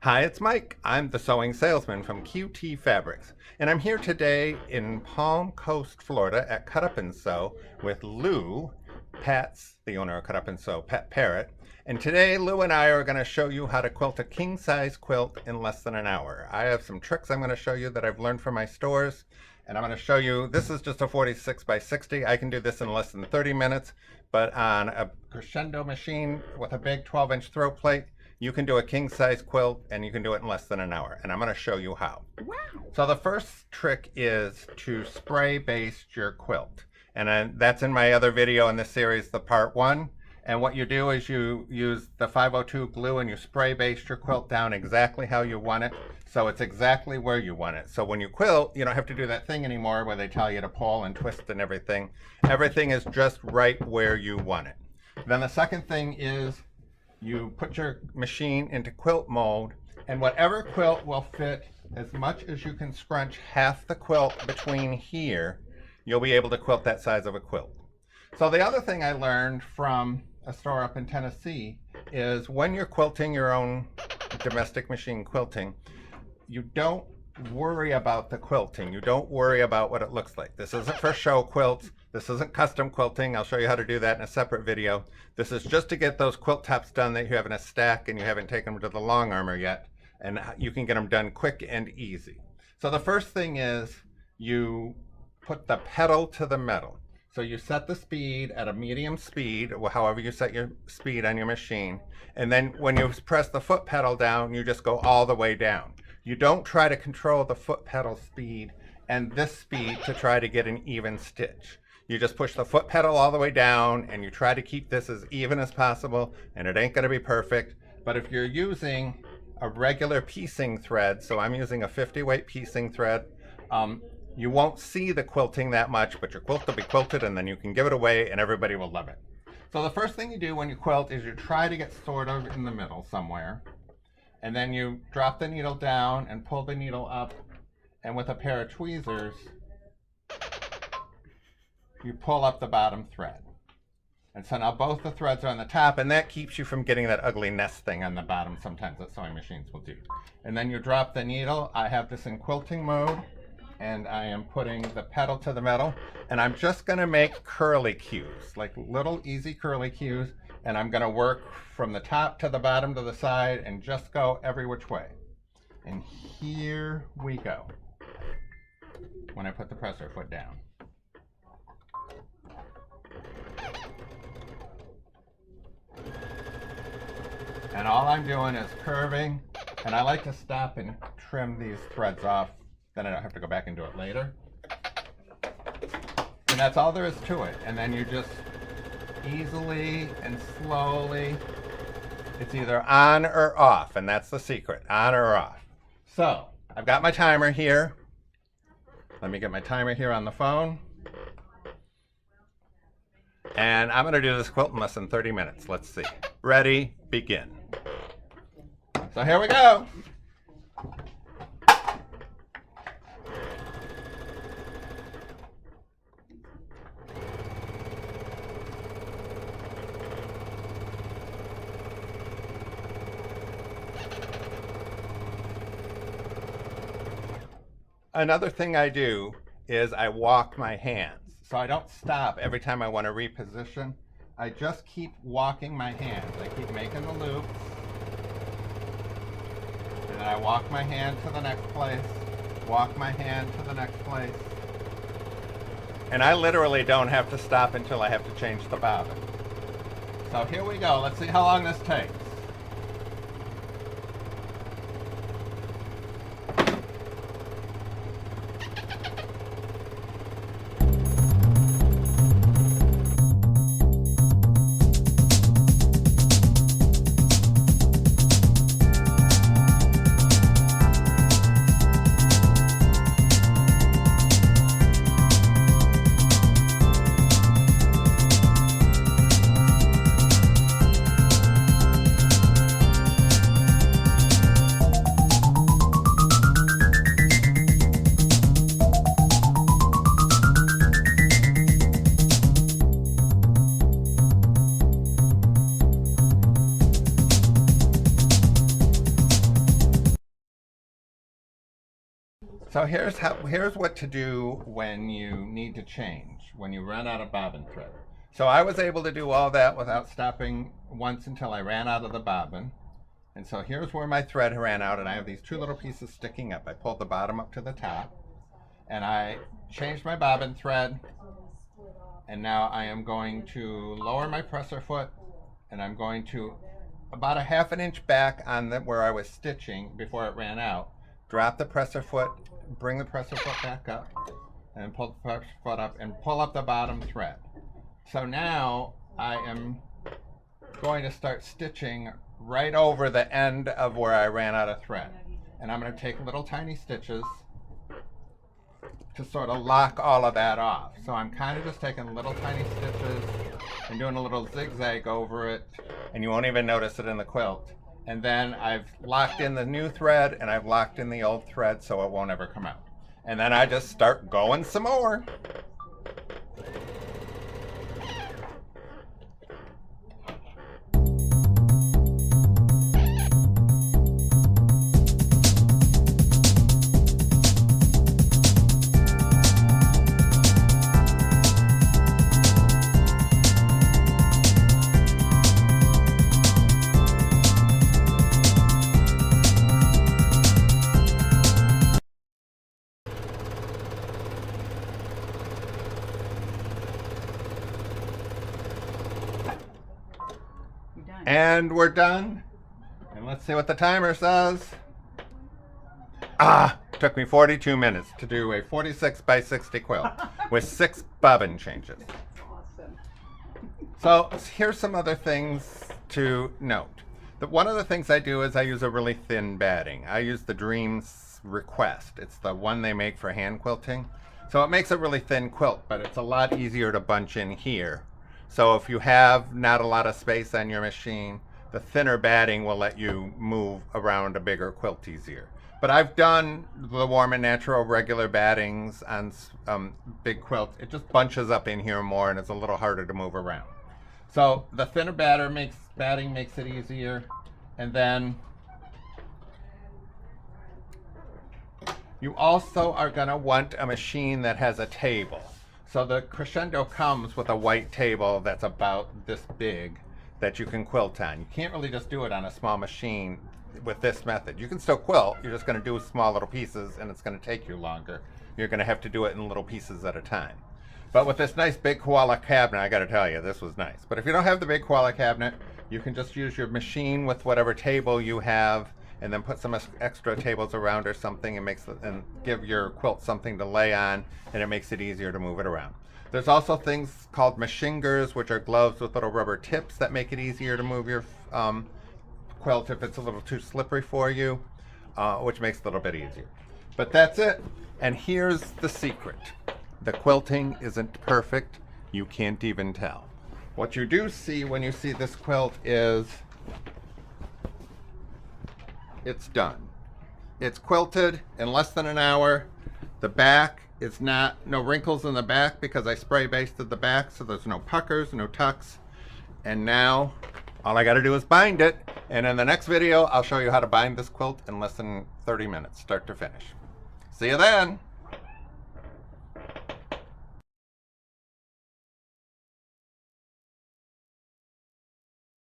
Hi, it's Mike. I'm the Sewing Salesman from QT Fabrics, and I'm here today in Palm Coast, Florida at Cut Up and Sew with Lou, Pat's the owner of Cut Up and Sew, Pat Parrott. And today Lou and I are going to show you how to quilt a king-size quilt in less than an hour. I have some tricks I'm going to show you that I've learned from my stores, and I'm going to show you, this is just a 46 by 60. I can do this in less than 30 minutes, but on a crescendo machine with a big 12-inch throat plate, you can do a king-size quilt, and you can do it in less than an hour, and I'm going to show you how. Wow. So the first trick is to spray baste your quilt, and that's in my other video in this series, the part 1. And what you do is you use the 502 glue and you spray baste your quilt down exactly how you want it, so it's exactly where you want it. So when you quilt, you don't have to do that thing anymore where they tell you to pull and twist and everything. Everything is just right where you want it. Then the second thing is you put your machine into quilt mode, and whatever quilt will fit, as much as you can scrunch half the quilt between here, you'll be able to quilt that size of a quilt. So the other thing I learned from a store up in Tennessee is when you're quilting your own domestic machine quilting, you don't worry about the quilting. You don't worry about what it looks like. This isn't for show quilts. This isn't custom quilting. I'll show you how to do that in a separate video. This is just to get those quilt tops done that you have in a stack and you haven't taken them to the long armor yet, and you can get them done quick and easy. So the first thing is you put the pedal to the metal. So you set the speed at a medium speed, or however you set your speed on your machine, and then when you press the foot pedal down, you just go all the way down. You don't try to control the foot pedal speed and this speed to try to get an even stitch. You just push the foot pedal all the way down and you try to keep this as even as possible, and it ain't going to be perfect. But if you're using a regular piecing thread, so I'm using a 50 weight piecing thread, you won't see the quilting that much, but your quilt will be quilted and then you can give it away and everybody will love it. So the first thing you do when you quilt is you try to get sort of in the middle somewhere, and then you drop the needle down and pull the needle up, and with a pair of tweezers you pull up the bottom thread. And so now both the threads are on the top, and that keeps you from getting that ugly nest thing on the bottom sometimes that sewing machines will do. And then you drop the needle. I have this in quilting mode, and I am putting the pedal to the metal, and I'm just going to make curly cues, like little easy curly cues, and I'm going to work from the top to the bottom to the side and just go every which way. And here we go when I put the presser foot down. And all I'm doing is curving, and I like to stop and trim these threads off, then I don't have to go back and do it later. And that's all there is to it. And then you just easily and slowly, it's either on or off, and that's the secret, on or off. So I've got my timer here. Let me get my timer here on the phone. And I'm going to do this quilt in less than 30 minutes. Let's see. Ready, begin. So here we go. Another thing I do is I walk my hands. So I don't stop every time I want to reposition. I just keep walking my hands. I keep making the loops. And then I walk my hand to the next place, walk my hand to the next place. And I literally don't have to stop until I have to change the bobbin. So here we go. Let's see how long this takes. So here's what to do when you need to change, when you run out of bobbin thread. So I was able to do all that without stopping once until I ran out of the bobbin. And so here's where my thread ran out, and I have these two little pieces sticking up. I pulled the bottom up to the top, and I changed my bobbin thread, and now I am going to lower my presser foot, and I'm going to about a ½ an inch back on where I was stitching before it ran out, drop the presser foot, bring the presser foot back up, and pull the presser foot up and pull up the bottom thread. So now I am going to start stitching right over the end of where I ran out of thread. And I'm going to take little tiny stitches to sort of lock all of that off. So I'm kind of just taking little tiny stitches and doing a little zigzag over it, and you won't even notice it in the quilt. And then I've locked in the new thread and I've locked in the old thread so it won't ever come out. And then I just start going some more. And we're done. And let's see what the timer says. Took me 42 minutes to do a 46 by 60 quilt with 6 bobbin changes. Awesome. So here's some other things to note. One of the things I do is I use a really thin batting. I use the Dreams Request. It's the one they make for hand quilting. So it makes a really thin quilt, but it's a lot easier to bunch in here. So if you have not a lot of space on your machine, the thinner batting will let you move around a bigger quilt easier. But I've done the Warm and Natural regular battings on big quilts. It just bunches up in here more and it's a little harder to move around. So the thinner batting makes it easier. And then you also are going to want a machine that has a table. So the Crescendo comes with a white table that's about this big that you can quilt on. You can't really just do it on a small machine with this method. You can still quilt, you're just going to do small little pieces and it's going to take you longer. You're going to have to do it in little pieces at a time. But with this nice big koala cabinet, I got to tell you, this was nice. But if you don't have the big koala cabinet, you can just use your machine with whatever table you have and then put some extra tables around or something and give your quilt something to lay on, and it makes it easier to move it around. There's also things called machingers, which are gloves with little rubber tips that make it easier to move your quilt if it's a little too slippery for you, which makes it a little bit easier. But that's it. And here's the secret. The quilting isn't perfect. You can't even tell. What you do see when you see this quilt is it's done. It's quilted in less than an hour. The back is no wrinkles in the back because I spray basted the back, so there's no puckers, no tucks. And now all I got to do is bind it. And in the next video, I'll show you how to bind this quilt in less than 30 minutes, start to finish. See you then.